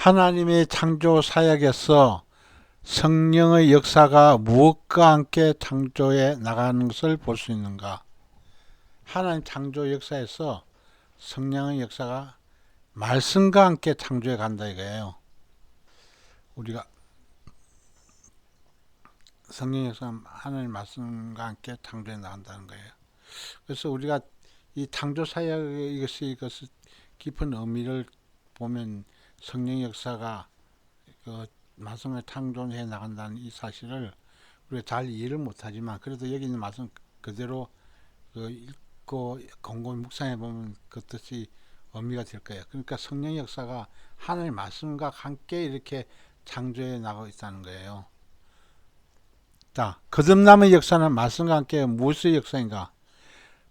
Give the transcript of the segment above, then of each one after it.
하나님의 창조 사역에서 성령의 역사가 무엇과 함께 창조해 나가는 것을 볼 수 있는가? 하나님 창조 역사에서 성령의 역사가 말씀과 함께 창조해 간다 이거예요. 우리가 성령 역사가 하나님 말씀과 함께 창조해 나간다는 거예요. 그래서 우리가 이 창조 사역의 이것이 깊은 의미를 보면 성령 역사가 그 말씀을 창조해 나간다는 이 사실을 우리가 잘 이해를 못하지만 그래도 여기 있는 말씀 그대로 읽고 곰곰이 묵상해 보면 그 뜻이 의미가 될 거예요. 그러니까 성령 역사가 하나님의 말씀과 함께 이렇게 창조해 나가고 있다는 거예요. 자, 거듭남의 역사는 말씀과 함께 무엇의 역사인가?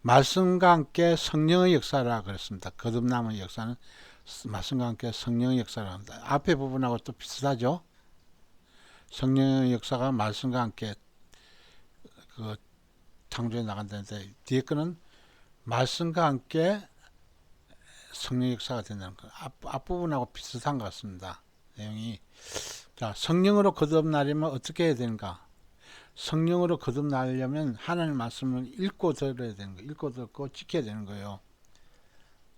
말씀과 함께 성령의 역사라 그랬습니다. 거듭남의 역사는 말씀과 함께 성령의 역사라 합니다. 앞에 부분하고 또 비슷하죠? 성령의 역사가 말씀과 함께 창조해 나간다는데 뒤에 거는 말씀과 함께 성령 역사가 된다는 거. 앞부분하고 비슷한 것 같습니다. 내용이. 자, 성령으로 거듭나려면 어떻게 해야 되는가? 성령으로 거듭나려면 하나님의 말씀을 읽고 들어야 되는 거예요. 읽고 듣고 지켜야 되는 거예요.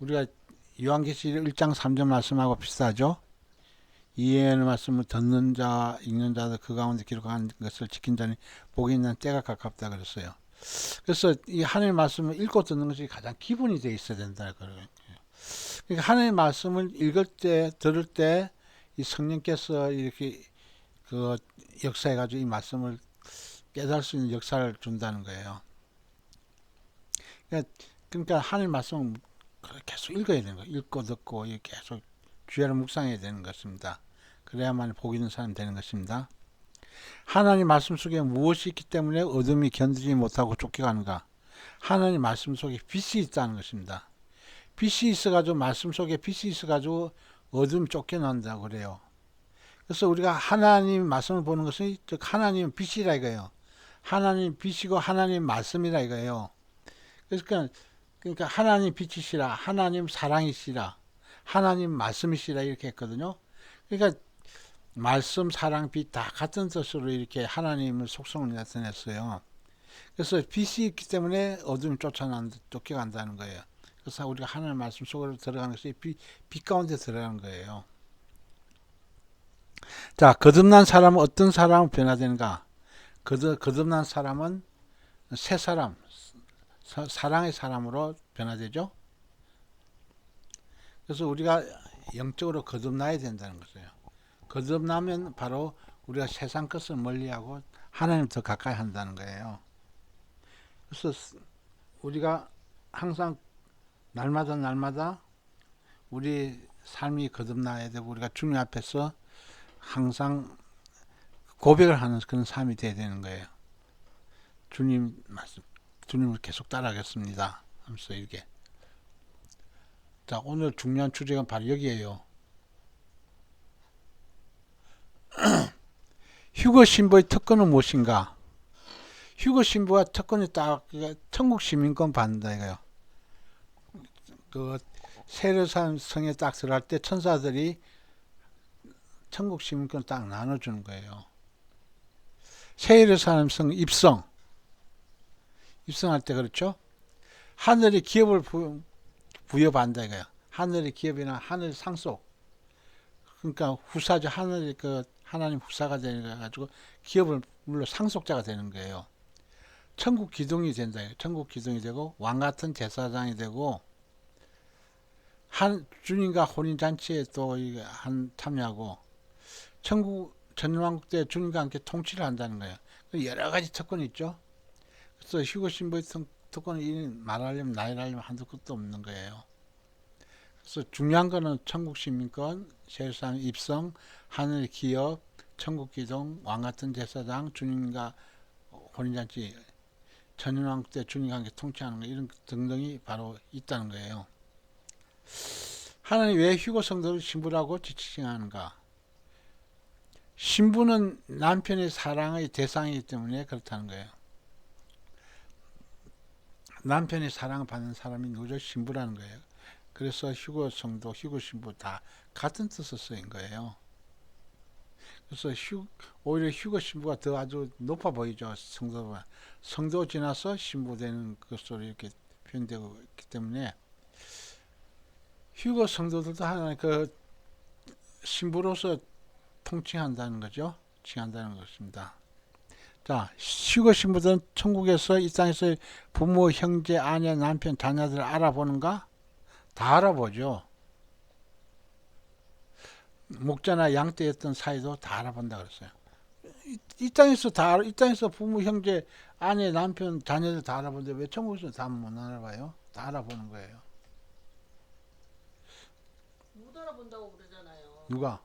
우리가 요한계시록 1장 3절 말씀하고 비슷하죠? 이해하는 말씀을 듣는 자, 읽는 자들 그 가운데 기록한 것을 지킨 자니 복이 있는 때가 가깝다 그랬어요. 그래서 이 하나님의 말씀을 읽고 듣는 것이 가장 기본이 되어 있어야 된다. 그러니까 하나님의 말씀을 읽을 때, 들을 때 이 성령께서 이렇게 그 역사해가지고 이 말씀을 깨달을 수 있는 역사를 준다는 거예요. 그러니까 하나님의 말씀을 계속 읽어야 되는 거예요. 읽고 듣고 계속 주야를 묵상해야 되는 것입니다. 그래야만 복 있는 사람이 되는 것입니다. 하나님 말씀 속에 무엇이 있기 때문에 어둠이 견디지 못하고 쫓겨가는가? 하나님 말씀 속에 빛이 있다는 것입니다. 빛이 있어가지고 말씀 속에 빛이 있어가지고 어둠 쫓겨난다고 그래요. 그래서 우리가 하나님 말씀을 보는 것은 즉 하나님 빛이라 이거예요. 하나님 빛이고 하나님 말씀이라 이거예요. 그러니까 하나님 빛이시라, 하나님 사랑이시라, 하나님 말씀이시라 이렇게 했거든요. 그러니까 말씀, 사랑, 빛 다 같은 뜻으로 이렇게 하나님의 속성을 나타냈어요. 그래서 빛이 있기 때문에 어둠이 쫓겨간다는 거예요. 그래서 우리가 하나님 말씀 속으로 들어가는 것이 빛 가운데 들어가는 거예요. 자, 거듭난 사람은 어떤 사람으로 변화되는가? 거듭난 사람은 새 사람, 사랑의 사람으로 변화되죠. 그래서 우리가 영적으로 거듭나야 된다는 것이에요. 거듭나면 바로 우리가 세상 것을 멀리하고 하나님 더 가까이 한다는 거예요. 그래서 우리가 항상 날마다 우리 삶이 거듭나야 되고 우리가 주님 앞에서 항상 고백을 하는 그런 삶이 되어야 되는 거예요. 주님 말씀, 주님을 계속 따라가겠습니다 하면서 이렇게. 자, 오늘 중요한 주제가 바로 여기에요. 휴거 신부의 특권은 무엇인가? 휴거 신부가 특권이 딱 천국 시민권 받는다 이거요. 그 세례산 성에 딱 들어갈 때 천사들이 천국 시민권 딱 나눠주는 거예요. 세례산 성 입성할 때 그렇죠? 하늘의 기업을 부여받는다 이거야. 하늘의 기업이나 하늘 상속. 그러니까 후사죠. 하늘의 하나님 후사가 되어가지고 기업을 물론 상속자가 되는 거예요. 천국 기둥이 된다. 천국 기둥이 되고 왕 같은 제사장이 되고 주님과 혼인잔치에 또 참여하고 천국 전왕국 때 주님과 함께 통치를 한다는 거예요. 여러 가지 특권이 있죠. 그래서 휴거 신부의 특권을 말하려면 나열하려면 한두 끝도 없는 거예요. 그래서 중요한 거는 천국 시민권, 세상 입성, 하늘 기업, 천국 기동, 왕 같은 제사장, 주님과 혼인잔치, 전인왕국 때 주님과 함께 통치하는 거 이런 등등이 바로 있다는 거예요. 하나님 왜 휴거 성도를 신부라고 지칭하는가? 신부는 남편의 사랑의 대상이기 때문에 그렇다는 거예요. 남편의 사랑을 받는 사람이 누구죠? 신부라는 거예요. 그래서 휴거 성도, 휴거 신부 다 같은 뜻을 쓰인 거예요. 그래서 오히려 휴거 신부가 더 아주 높아 보이죠. 성도가. 성도 지나서 신부 되는 것으로 이렇게 표현되고 있기 때문에 휴거 성도들도 하나님 그 신부로서 통칭한다는 거죠. 칭한다는 것입니다. 자, 휴거 신부들은 천국에서 이 땅에서 부모, 형제, 아내, 남편, 자녀들을 알아보는가? 다 알아보죠. 목자나 양떼였던 사이도 다 알아본다 그랬어요. 이 땅에서 이 땅에서 부모, 형제, 아내, 남편, 자녀들 다 알아보는데 왜 천국에서 다 못 알아봐요? 다 알아보는 거예요. 못 알아본다고 그러잖아요. 누가?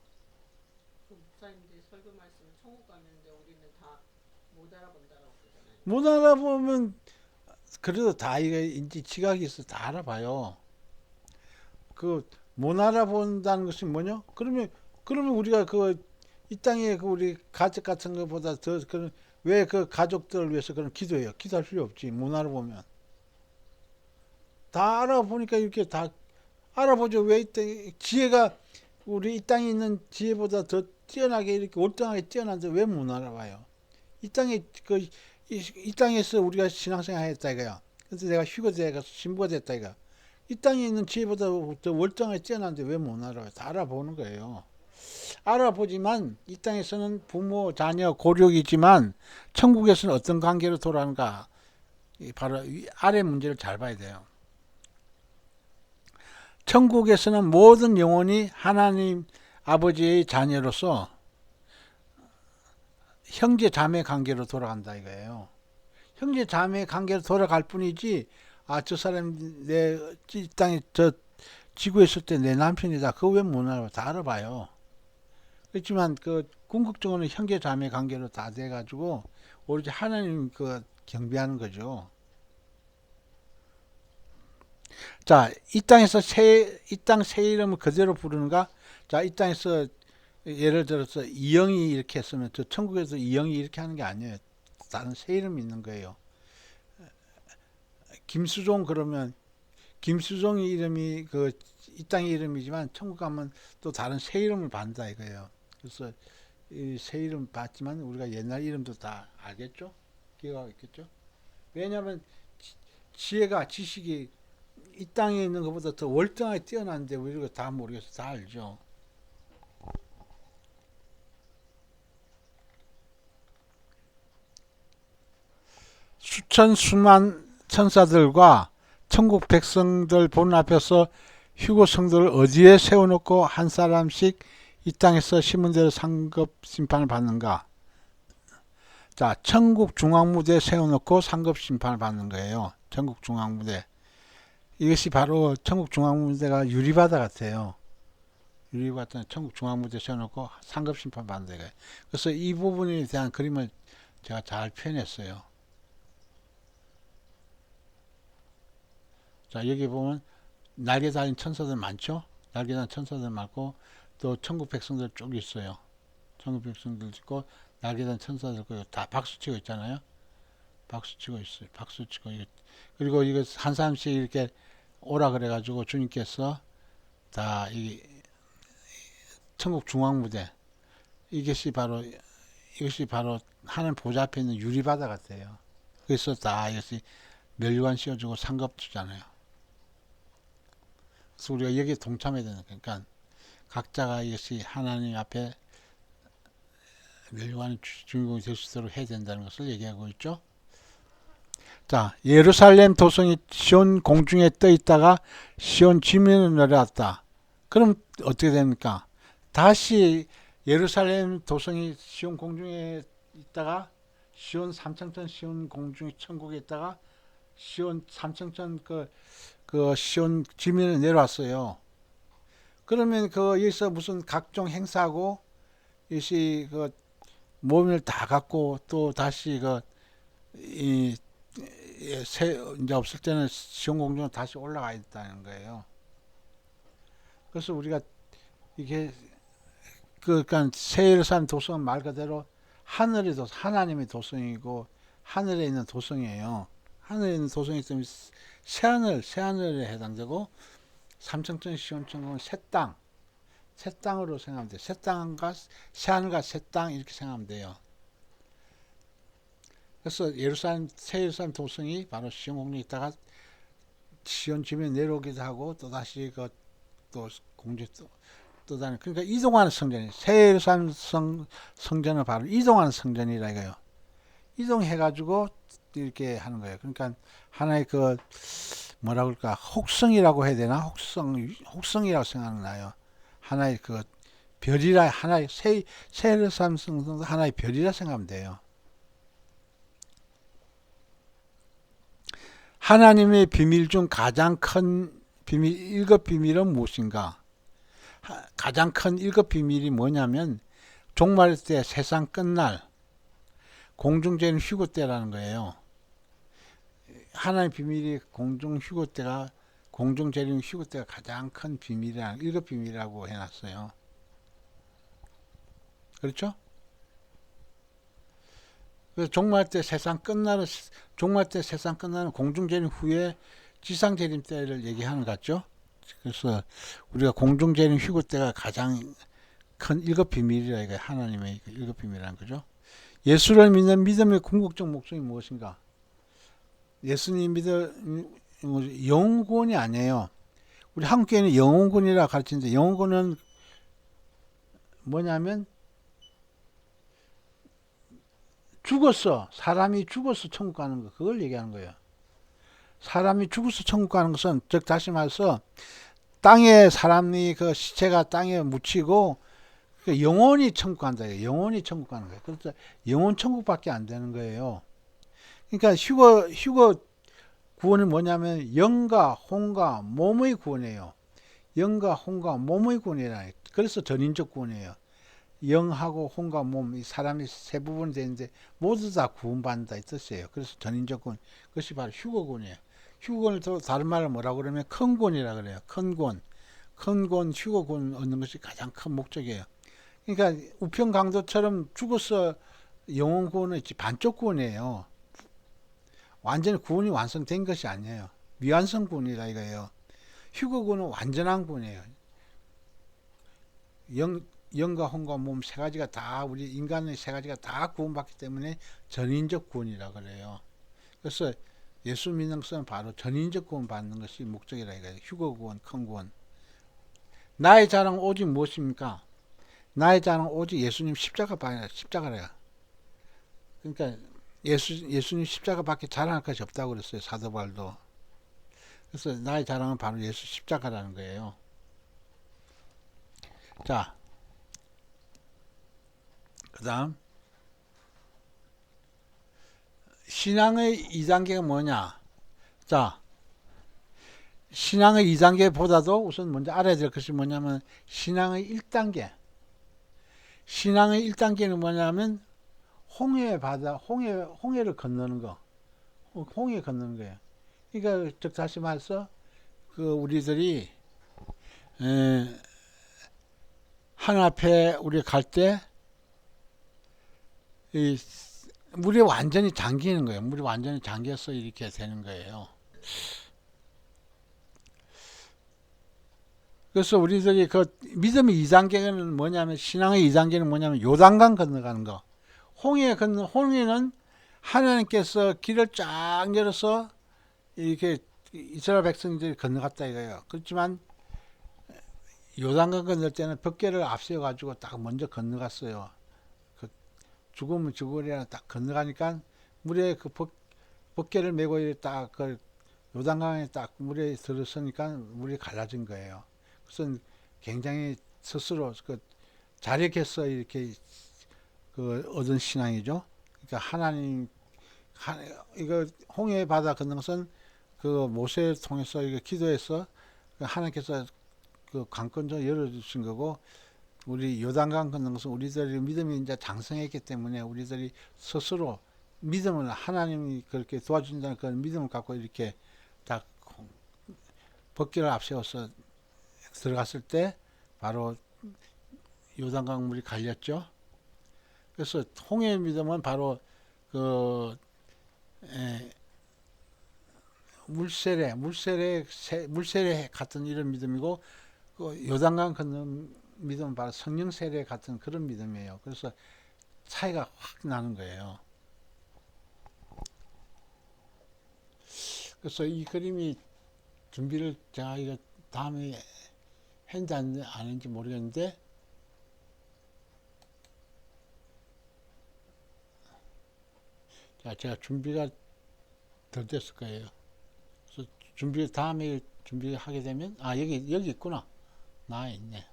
그 목사님들이 설교 말씀을 천국 가는데 우리는 다 못 알아본다고 그러잖아요. 못 알아보면 그래도 다 이게 인지 지각이 있어 다 알아봐요. 그 못 알아본다는 것이 뭐냐? 그러면 우리가 그 이 땅에 그 우리 가족 같은 것보다 더 그런 왜 그 가족들을 위해서 그런 기도해요? 기도할 필요 없지. 못 알아보면 다 알아보니까 이렇게 다 알아보죠. 왜 이때 지혜가 우리 이 땅에 있는 지혜보다 더 뛰어나게 이렇게 월등하게 뛰어난데 왜 못 알아봐요? 이 땅에 이 땅에서 우리가 신앙생활 했다 이거야. 그래서 내가 휴거돼가 신부가 됐다 이거. 이 땅에 있는 지혜보다 더 월등하게 뛰어난데 왜 못 알아봐요? 다 알아보는 거예요. 알아보지만 이 땅에서는 부모, 자녀, 고력이지만 천국에서는 어떤 관계로 돌아가는가? 바로 이 아래 문제를 잘 봐야 돼요. 천국에서는 모든 영혼이 하나님 아버지의 자녀로서 형제 자매 관계로 돌아간다 이거예요. 형제 자매 관계로 돌아갈 뿐이지 저 사람 내 이 땅에 저 지구에 있을 때 내 남편이다. 그거 왜 못 알아봐? 다 알아봐요. 그렇지만 그 궁극적으로는 형제 자매 관계로 다 돼가지고 오로지 하나님 그 경배하는 거죠. 자, 이 땅에서 이 땅 새 이름을 그대로 부르는가? 자, 이 땅에서 예를 들어서 이영이 이렇게 했으면 저 천국에서 이영이 이렇게 하는 게 아니에요. 다른 새 이름이 있는 거예요. 김수종 그러면 김수종이 이름이 그 이 땅의 이름이지만 천국 가면 또 다른 새 이름을 받는다 이거예요. 그래서 이 새 이름 받지만 우리가 옛날 이름도 다 알겠죠? 기억하고 있겠죠? 왜냐하면 지혜가 지식이 이 땅에 있는 것보다 더 월등하게 뛰어난데 우리가 다 모르겠어 다 알죠. 수천 수만 천사들과 천국 백성들 보는 앞에서 휴거 성도를 어디에 세워놓고 한 사람씩 이 땅에서 심은 대로 상급 심판을 받는가? 자, 천국 중앙무대에 세워놓고 상급 심판을 받는 거예요. 천국 중앙무대. 이것이 바로 천국 중앙무대가 유리바다 같아요. 유리바다 천국 중앙무대에 세워놓고 상급 심판 받는 거예요. 그래서 이 부분에 대한 그림을 제가 잘 표현했어요. 자, 여기 보면 날개 달린 천사들 많죠? 날개 달린 천사들 많고 또 천국 백성들 쭉 있어요. 천국 백성들 있고 날개 달린 천사들 있고 다 박수 치고 있잖아요. 박수 치고 있어요. 박수 치고 그리고 이거 한 사람씩 이렇게 오라 그래가지고 주님께서 다 이 천국 중앙 무대 이것이 바로 하나님 보좌 앞에 있는 유리바다 같아요. 그래서 다 이것이 멸관 씌워주고 상급 주잖아요. 그래서 우리가 여기에 동참해야 되는 거예요. 그러니까 각자가 이것이 하나님 앞에 멸관의 주인공이 될 수 있도록 해야 된다는 것을 얘기하고 있죠. 자, 예루살렘 도성이 시온 공중에 떠 있다가 시온 지면으로 내려왔다. 그럼 어떻게 됩니까? 다시 예루살렘 도성이 시온 공중에 있다가 시온 삼층천 시온 공중에 천국에 있다가 시온 삼층천 그 시온 지면에 내려왔어요. 그러면 그 여기서 무슨 각종 행사하고 이것이 그 몸을 다 갖고 또 다시 이 이제 없을 때는 시온 공중으로 다시 올라가 있다는 거예요. 그래서 우리가 이게 그러니까 새 예루살렘 도성은 말 그대로 하늘의 도성, 하나님의 도성이고 하늘에 있는 도성이에요. 하늘에 있는 도성이기 때문에 새하늘에 해당되고 삼성천 시온천국은 새 땅, 새 땅으로 생각하면 돼요. 새 땅과 새 하늘과 새 땅 이렇게 생각하면 돼요. 그래서 새 예루살렘 도성이 바로 시온 공중에 있다가 시온 지면에 내려오기도 하고 또 다시 또 공중에 또 다른, 그러니까 이동하는 성전이, 새 예루살렘 성전은 바로 이동하는 성전이라 이거예요. 이동해가지고 이렇게 하는 거예요. 그러니까 하나의 뭐라 그럴까, 혹성이라고 해야 되나? 혹성이라고 생각나요. 하나의 별이라, 하나의 새 예루살렘 성전도 하나의 별이라 생각하면 돼요. 하나님의 비밀 중 가장 큰 비밀, 일곱 비밀은 무엇인가? 가장 큰 일곱 비밀이 뭐냐면 종말 때, 세상 끝날 공중제는 휴거 때라는 거예요. 하나의 비밀이 공중재림 휴거 때가 가장 큰 비밀이라는, 일곱 비밀이라고 해놨어요. 그렇죠? 그래서 종말 때 세상 끝나는 공중재림 후에 지상재림 때를 얘기하는 것 같죠? 그래서 우리가 공중재림 휴거 때가 가장 큰 일곱 비밀이라 이거, 하나님의 일곱 비밀이라는 거죠. 예수를 믿는 믿음의 궁극적 목적이 무엇인가? 예수님 영혼군이 아니에요. 우리 한국교회는 영혼군이라 가르치는데, 영혼군은 뭐냐면 사람이 죽어서 천국 가는 거, 그걸 얘기하는 거예요. 사람이 죽어서 천국 가는 것은, 즉 다시 말해서 땅에 사람이 시체가 땅에 묻히고 영혼이 천국 간다. 영혼이 천국 가는 거예요. 그래서 영혼 천국밖에 안 되는 거예요. 그러니까 휴거 구원이 뭐냐면 영과 혼과 몸의 구원이에요. 영과 혼과 몸의 구원이라. 그래서 전인적 구원이에요. 영하고 혼과 몸, 이 사람이 세 부분 되는데 모두 다 구원받는다 이 뜻이에요. 그래서 전인적 구원, 그것이 바로 휴거구원이에요. 휴거구원을 또 다른 말로 뭐라고 그러면 큰 구원이라 그래요. 큰 구원, 휴거구원 얻는 것이 가장 큰 목적이에요. 그러니까 우편 강도처럼 죽어서 영혼 구원은 반쪽 구원이에요. 완전히 구원이 완성된 것이 아니에요. 미완성 구원이라 이거예요. 휴거 구원은 완전한 구원이에요. 영과 혼과 몸 세 가지가 다, 우리 인간의 세 가지가 다 구원받기 때문에 전인적 구원이라 그래요. 그래서 예수 믿는 것은 바로 전인적 구원 받는 것이 목적이라 이거예요. 휴거 구원, 큰 구원. 나의 자랑 오직 무엇입니까? 나의 자랑 오직 예수님 십자가래요. 그러니까 예수님 십자가밖에 자랑할 것이 없다고 그랬어요. 사도 바울도. 그래서 나의 자랑은 바로 예수 십자가라는 거예요. 자, 그 다음 신앙의 2단계가 뭐냐? 자, 신앙의 2단계보다도 우선 먼저 알아야 될 것이 뭐냐면 신앙의 1단계. 신앙의 1단계는 뭐냐면 홍해를 건너는 거. 홍해 건너는 거예요. 그러니까 즉 다시 말해서 우리들이 하늘 앞에 우리 갈 때 물이 완전히 잠기는 거예요. 물이 완전히 잠겨서 이렇게 되는 거예요. 그래서 우리들이 믿음의 2단계는 뭐냐면, 신앙의 2단계는 뭐냐면 요단강 건너가는 거. 홍해는 하나님께서 길을 쫙 열어서 이렇게 이스라엘 백성들이 건너갔다 이거예요. 그렇지만 요단강 건널 때는 벽계를 앞세워 가지고 딱 먼저 건너갔어요. 죽으면 죽으리라 딱 건너가니까 물에 벽계를 메고 딱 요단강에 딱 물에 들어서니까 물이 갈라진 거예요. 그래서 굉장히 스스로 자력해서 이렇게 얻은 신앙이죠. 그러니까 이거 홍해 바다 건넌 것은 모세를 통해서 이거 기도해서 하나님께서 강권을 열어주신 거고, 우리 요단강 건넌 것은 우리들이 믿음이 이제 장성했기 때문에 우리들이 스스로 믿음을, 하나님이 그렇게 도와준다는 그런 믿음을 갖고 이렇게 딱 벅기를 앞세워서 들어갔을 때 바로 요단강 물이 갈렸죠. 그래서 홍해의 믿음은 바로 물세례 같은 이런 믿음이고, 그 요단강 건너는 믿음은 바로 성령 세례 같은 그런 믿음이에요. 그래서 차이가 확 나는 거예요. 그래서 이 그림이 준비를 제가 이거 다음에 했는지 안 했는지 모르겠는데, 자, 제가 준비가 덜 됐을 거예요. 그래서 다음에 준비하게 되면, 여기 있구나. 나와 있네.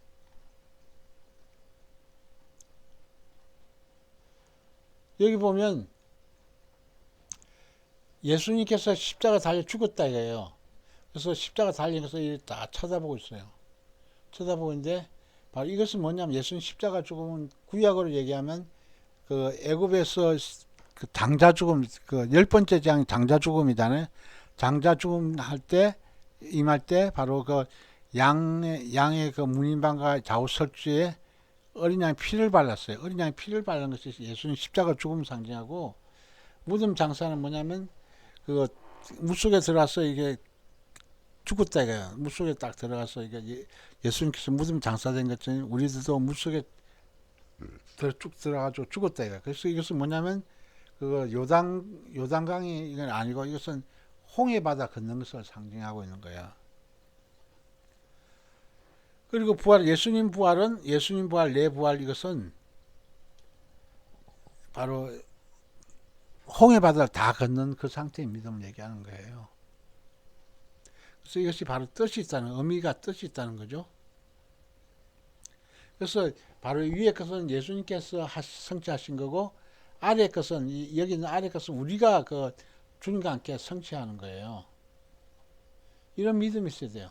여기 보면 예수님께서 십자가 달려 죽었다 이거예요. 그래서 십자가 달리면서 다 쳐다보고 있어요. 쳐다보고 있는데, 바로 이것은 뭐냐면 예수님 십자가 죽음은 구약으로 얘기하면 그 애굽에서 그 장자 죽음, 그 열 번째 장 장자 죽음이잖아요. 장자 죽음 할 때, 임할 때 바로 그 양의 그 문인방과 좌우설주에 어린 양의 피를 발랐어요. 어린 양의 피를 바른 것이 예수님 십자가 죽음 상징하고, 무덤 장사는 뭐냐면 그 물속에 들어가서 이게 죽었다 이거야. 물속에 딱 들어가서 이게 예수님께서 무덤 장사된 것처럼 우리들도 물속에 쭉 들어가지고 죽었다 이거야. 그래서 이것은 뭐냐면 그 요단강이 이건 아니고 이것은 홍해 바다 걷는 것을 상징하고 있는 거야. 그리고 예수님 부활, 내 부활 이것은 바로 홍해 바다를 다 걷는 그 상태의 믿음을 얘기하는 거예요. 그래서 이것이 바로 의미가 뜻이 있다는 거죠. 그래서 바로 위에 것은 예수님께서 성취하신 거고, 아래 것은, 여기 있는 아래 것은 우리가 그 주님과 함께 성취하는 거예요. 이런 믿음이 있어야 돼요.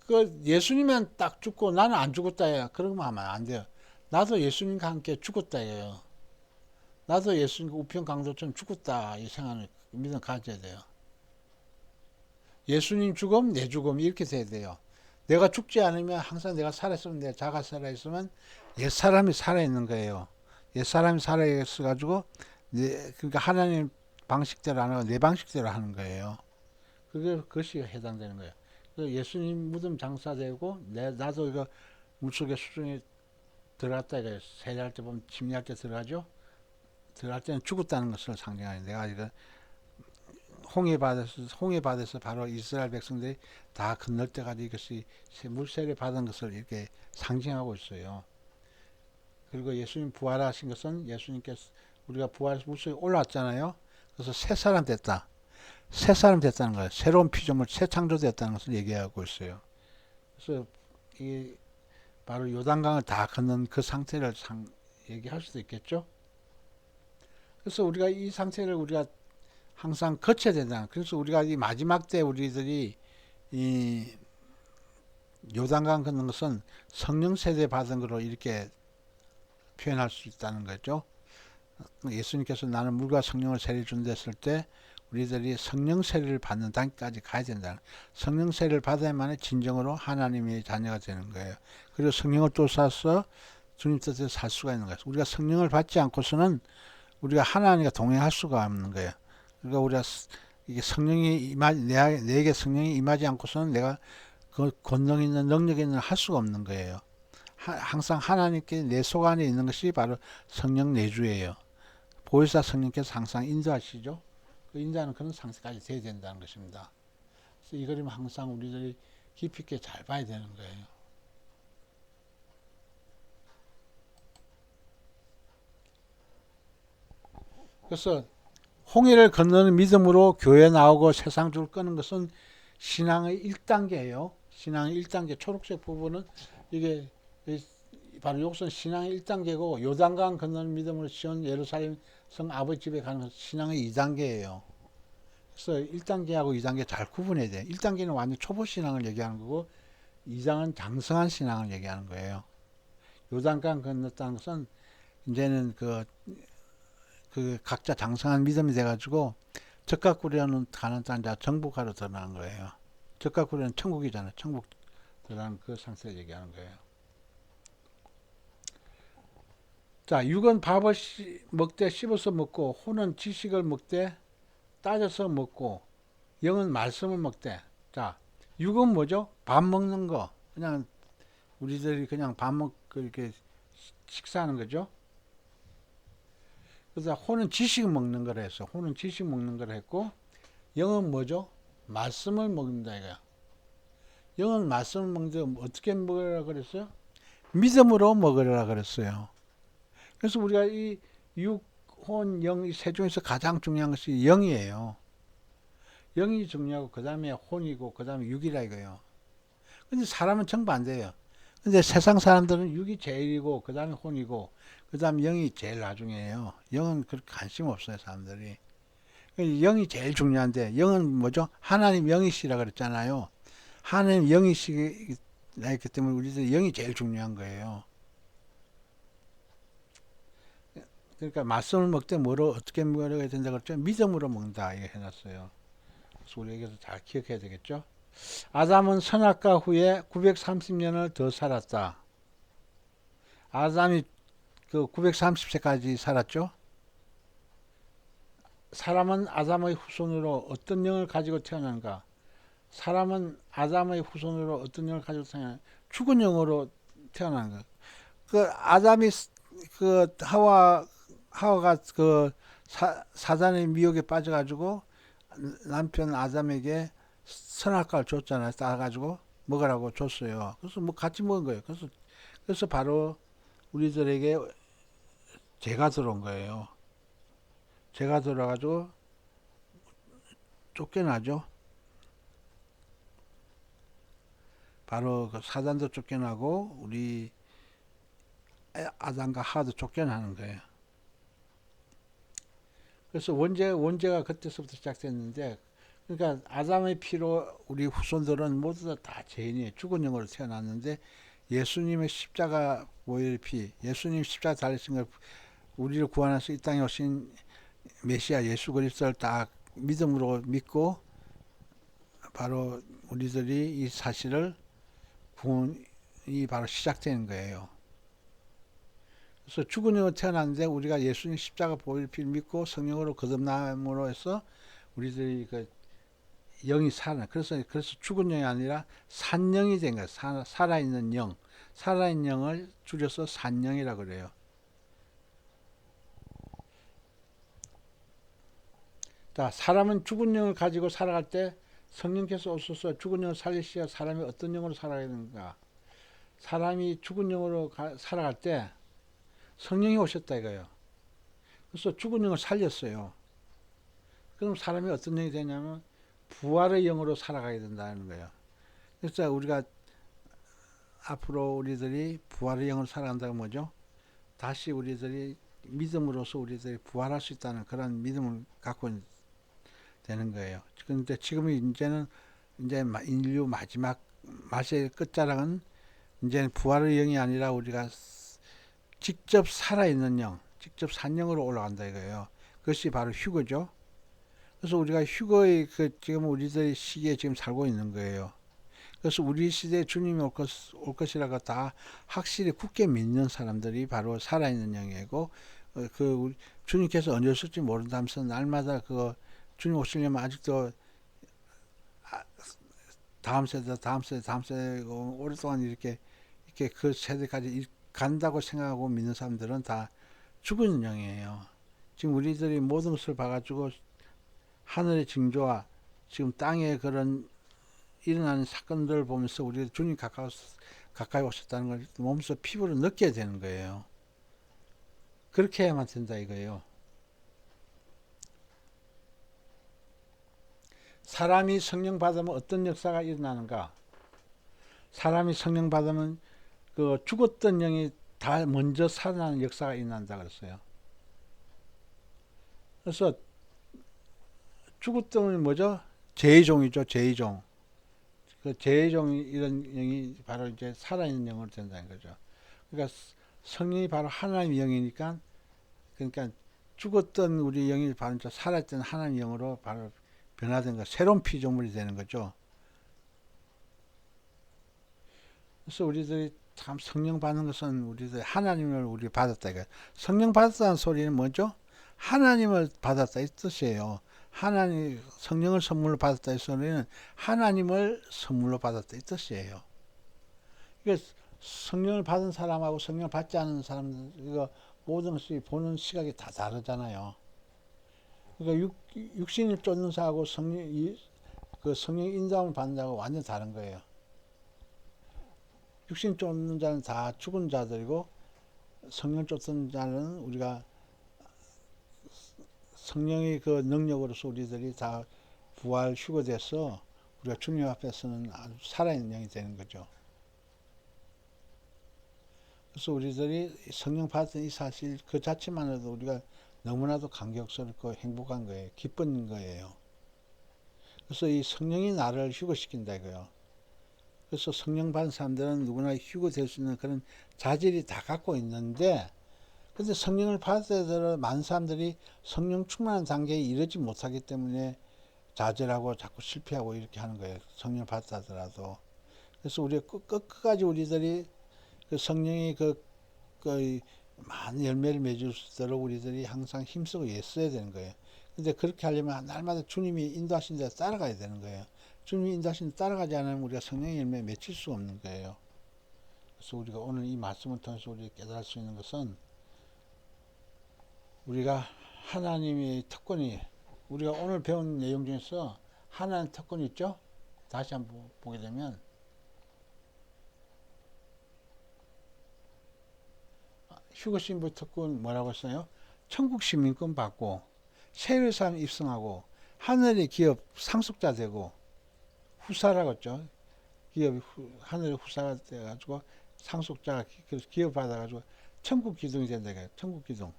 그 예수님은 딱 죽고 나는 안 죽었다 해요. 그러면 하면 안 돼요. 나도 예수님과 함께 죽었다 해요. 나도 예수님 우편 강도처럼 죽었다 이 생각을 믿음 가져야 돼요. 예수님 죽음, 내 죽음 이렇게 돼야 돼요. 내가 죽지 않으면 항상 내가 살아있으면 내 자가 살아있으면 옛 사람이 살아있는 거예요. 옛 사람이 살아있어 가지고 그러니까 하나님 방식대로 안 하고 내 방식대로 하는 거예요. 그것이 해당되는 거예요. 예수님 무덤 장사되고 나도 이거 물속에 수중에 들어갔다 이거 세례할 때 보면 침례할 때 들어가죠. 들어갈 때는 죽었다는 것을 상징하는 내가 이거 홍해바다에서 바로 이스라엘 백성들이 다 건널 때까지 이것이 물세례 받은 것을 이렇게 상징하고 있어요. 그리고 예수님 부활하신 것은 예수님께서 우리가 부활해서 물속에 올라왔잖아요. 그래서 새 사람 됐다. 새 사람 됐다는 거예요. 새로운 피조물, 새 창조됐다는 것을 얘기하고 있어요. 그래서 이 바로 요단강을 다 걷는 그 상태를 얘기할 수도 있겠죠. 그래서 우리가 이 상태를 우리가 항상 거쳐야 된다. 그래서 우리가 이 마지막 때 우리들이 이 요단강 걷는 것은 성령 세례 받은 거로 이렇게 표현할 수 있다는 거죠. 예수님께서 나는 물과 성령을 세례 준다 했을 때 우리들이 성령 세례를 받는 단계까지 가야 된다. 성령 세례를 받아야만 진정으로 하나님의 자녀가 되는 거예요. 그리고 성령을 또 쏴서 주님 뜻대로 살 수가 있는 거예요. 우리가 성령을 받지 않고서는 우리가 하나님과 동행할 수가 없는 거예요. 그러니까 우리가 이게 내게 성령이 임하지 않고서는 내가 그 권능 있는 능력 있는 할 수가 없는 거예요. 항상 하나님께 내 속 안에 있는 것이 바로 성령 내주예요. 보혜사 성령께서 항상 인도하시죠. 그 인도하는 그런 상태까지 돼야 된다는 것입니다. 그래서 이 그림은 항상 우리들이 깊이 있게 잘 봐야 되는 거예요. 그래서 홍해를 건너는 믿음으로 교회 나오고 세상 줄 끄는 것은 신앙의 1단계예요. 신앙의 1단계 초록색 부분은 이게 바로 이것은 신앙의 1단계고 요단강 건너는 믿음으로 시온 예루살렘 성 아버지 집에 가는 것은 신앙의 2단계예요. 그래서 1단계하고 2단계 잘 구분해야 돼요. 1단계는 완전 초보 신앙을 얘기하는 거고 2장은 장성한 신앙을 얘기하는 거예요. 요단강 건넜다는 것은 이제는 그 각자 장성한 믿음이 돼가지고 적각구려는 가는 땅 정복하러 들어가는 거예요. 적각구려는 천국이잖아요. 천국 들어가는 그 상태를 얘기하는 거예요. 자, 육은 밥을 먹되 씹어서 먹고, 호는 지식을 먹되 따져서 먹고, 영은 말씀을 먹되. 자, 육은 뭐죠? 밥 먹는 거. 그냥 우리들이 그냥 밥 먹고 이렇게 식사하는 거죠. 그래서 혼은 지식 먹는 거라 했어. 혼은 지식 먹는 거라 했고, 영은 뭐죠? 말씀을 먹는다 이거야. 영은 말씀을 먹는데 어떻게 먹으라 그랬어요? 믿음으로 먹으라 그랬어요. 그래서 우리가 이 육, 혼, 영 이 세 중에서 가장 중요한 것이 영이에요. 영이 중요하고 그 다음에 혼이고 그 다음에 육이라 이거예요. 근데 사람은 정반대예요. 근데 세상 사람들은 육이 제일이고 그 다음에 혼이고 그 다음에 영이 제일 나중이에요. 영은 그렇게 관심 없어요 사람들이. 영이 제일 중요한데 영은 뭐죠? 하나님 영이시라 그랬잖아요. 하나님 영이시기 때문에 우리들 영이 제일 중요한 거예요. 그러니까 말씀을 먹되 뭐로 어떻게 먹어야 된다 그랬죠? 믿음으로 먹는다 이렇게 해놨어요. 그래서 우리 여기서 잘 기억해야 되겠죠? 아담은 선악과 후에 930년을 더 살았다. 아담이 그 930세까지 살았죠? 사람은 아담의 후손으로 어떤 영을 가지고 태어난가? 사람은 아담의 후손으로 어떤 영을 가지고 태어난가? 죽은 영으로 태어난 거. 그 아담이 그 하와가 그 사단의 미혹에 빠져가지고 남편 아담에게 선악과를 줬잖아요. 따가지고 먹으라고 줬어요. 그래서 뭐 같이 먹은 거예요. 그래서 바로 우리들에게 죄가 들어온 거예요. 죄가 들어가지고 쫓겨나죠. 바로 그 사단도 쫓겨나고 우리 아담과 하와도 쫓겨나는 거예요. 그래서 원죄가 그때서부터 시작됐는데, 그러니까 아담의 피로 우리 후손들은 모두 다 죄인이에요. 죽은 영으로 태어났는데 예수님의 십자가 보혈 피, 예수님 십자가 달리신 걸 우리를 구원해서 이 땅에 오신 메시아 예수 그리스도를 딱 믿음으로 믿고 바로 우리들이 이 사실을 구원이 바로 시작되는 거예요. 그래서 죽은 영으로 태어났는데 우리가 예수님 십자가 보혈 피를 믿고 성령으로 거듭남으로 해서 우리들이 그 영이 살아. 그래서 죽은 영이 아니라 산영이 된 거예요. 살아있는 영. 살아있는 영을 줄여서 산영이라고 그래요. 자, 사람은 죽은 영을 가지고 살아갈 때 성령께서 오셔서 죽은 영을 살리시어 사람이 어떤 영으로 살아가야 되는가? 사람이 죽은 영으로 살아갈 때 성령이 오셨다 이거예요. 그래서 죽은 영을 살렸어요. 그럼 사람이 어떤 영이 되냐면 부활의 영으로 살아가야 된다는 거예요. 그래서 우리가 앞으로 우리들이 부활의 영으로 살아간다고 뭐죠? 다시 우리들이 믿음으로써 우리들이 부활할 수 있다는 그런 믿음을 갖고 되는 거예요. 그런데 지금 이제는 이제 인류 마지막 마지막 끝자락은 이제는 부활의 영이 아니라 우리가 직접 살아있는 영, 직접 산영으로 올라간다 이거예요. 그것이 바로 휴거죠. 그래서 우리가 휴거의 지금 우리들의 시기에 지금 살고 있는 거예요. 그래서 우리 시대에 주님이 올 것이라고 다 확실히 굳게 믿는 사람들이 바로 살아있는 영이고, 주님께서 언제 오실지 모른다면서 날마다 주님 오시려면 아직도 다음 세대 오랫동안 이렇게 그 세대까지 간다고 생각하고 믿는 사람들은 다 죽은 영이에요. 지금 우리들이 모든 것을 봐가지고 하늘의 징조와 지금 땅에 그런 일어나는 사건들을 보면서 우리가 주님 가까이 오셨다는 걸 몸소 피부로 느껴야 되는 거예요. 그렇게 해야만 된다 이거예요. 사람이 성령 받으면 어떤 역사가 일어나는가? 사람이 성령 받으면 그 죽었던 영이 다 먼저 살아나는 역사가 일어난다 그랬어요. 그래서 죽었던 영이 뭐죠? 제의종이죠, 제의종. 그 제의종이 이런 영이 바로 이제 살아있는 영으로 된다는 거죠. 그러니까 성령이 바로 하나님의 영이니까, 그러니까 죽었던 우리 영이 바로 살아있던 하나님의 영으로 바로 변화된 거, 새로운 피조물이 되는 거죠. 그래서 우리들이 참 성령 받는 것은 우리들 하나님을 우리 받았다 이거. 성령 받았다는 소리는 뭐죠? 하나님을 받았다 이 뜻이에요. 하나님 성령을 선물로 받았다 해서 우리는 하나님을 선물로 받았다 이 뜻이에요. 이게 성령을 받은 사람하고 성령을 받지 않은 사람 이거 모든 것이 보는 시각이 다 다르잖아요. 그러니까 육신을 쫓는 자하고 그 성령 인도함을 받는 자하고 완전 다른 거예요. 육신 쫓는 자는 다 죽은 자들이고 성령 쫓는 자는 우리가 성령의 그 능력으로서 우리들이 다 부활 휴거돼서 우리가 주님 앞에서는 아주 살아있는 영이 되는 거죠. 그래서 우리들이 성령 받은 이 사실 그 자체만으로도 우리가 너무나도 감격스럽고 행복한 거예요. 기쁜 거예요. 그래서 이 성령이 나를 휴거시킨다 이거요. 그래서 성령 받은 사람들은 누구나 휴거될 수 있는 그런 자질이 다 갖고 있는데 근데 성령을 받을 때 많은 사람들이 성령 충만한 단계에 이르지 못하기 때문에 좌절하고 자꾸 실패하고 이렇게 하는 거예요. 성령을 받다 하더라도. 그래서 우리가 끝까지 우리들이 그 성령이 그 많은 열매를 맺을 수 있도록 우리들이 항상 힘쓰고 애써야 되는 거예요. 근데 그렇게 하려면 날마다 주님이 인도하신 데 따라가야 되는 거예요. 주님이 인도하신 데 따라가지 않으면 우리가 성령의 열매 맺힐 수가 없는 거예요. 그래서 우리가 오늘 이 말씀을 통해서 우리가 깨달을 수 있는 것은 우리가 하나님의 특권이 우리가 오늘 배운 내용 중에서 하나님 특권이 있죠. 다시 한번 보게 되면 휴거 신부 특권 뭐라고 했어요? 천국 시민권 받고 세례산 입성하고 하늘의 기업 상속자 되고 후사라고 했죠. 기업이 하늘의 후사가 돼가지고 상속자가 기업 받아가지고 천국 기둥이 된다 이거예요. 천국 기둥.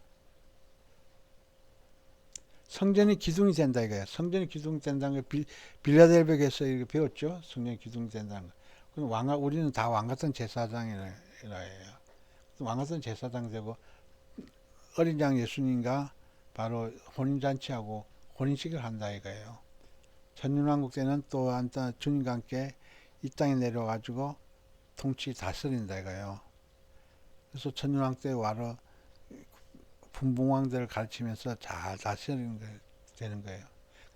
성전이 기둥이 된다 이거예요. 성전이 기둥이 된다는 걸 빌라델베에서 이렇게 배웠죠. 성전이 기둥이 된다는 거. 그럼 우리는 다 왕 같은 제사장이라 해요. 왕 같은 제사장 되고 어린 양 예수님과 바로 혼인잔치하고 혼인식을 한다 이거예요. 천년왕국 때는 또한 주님과 함께 이 땅에 내려와가지고 통치 다스린다 이거예요. 그래서 천년왕국 때 와로 분봉왕들을 가르치면서 잘 다스리는 되는 거예요.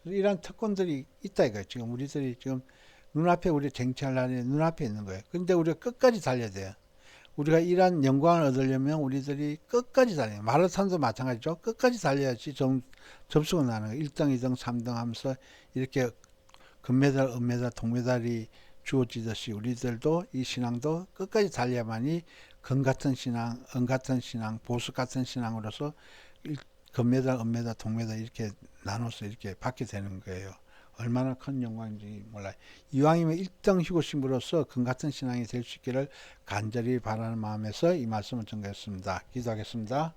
이런 특권들이 있다 이거예요. 지금 우리들이 지금 눈앞에 우리 쟁취할 날이 눈앞에 있는 거예요. 근데 우리가 끝까지 달려야 돼요. 우리가 이러한 영광을 얻으려면 우리들이 끝까지 달려요. 마라톤도 마찬가지죠. 끝까지 달려야지 점수가 나는 거예요. 1등, 2등, 3등 하면서 이렇게 금메달, 은메달, 동메달이 주어지듯이 우리들도 이 신앙도 끝까지 달려야만이 금 같은 신앙, 은 같은 신앙, 보석 같은 신앙으로서 금메달, 은메달, 동메달 이렇게 나눠서 이렇게 받게 되는 거예요. 얼마나 큰 영광인지 몰라요. 이왕이면 1등 휴거 신부로서 금 같은 신앙이 될 수 있기를 간절히 바라는 마음에서 이 말씀을 전개했습니다. 기도하겠습니다.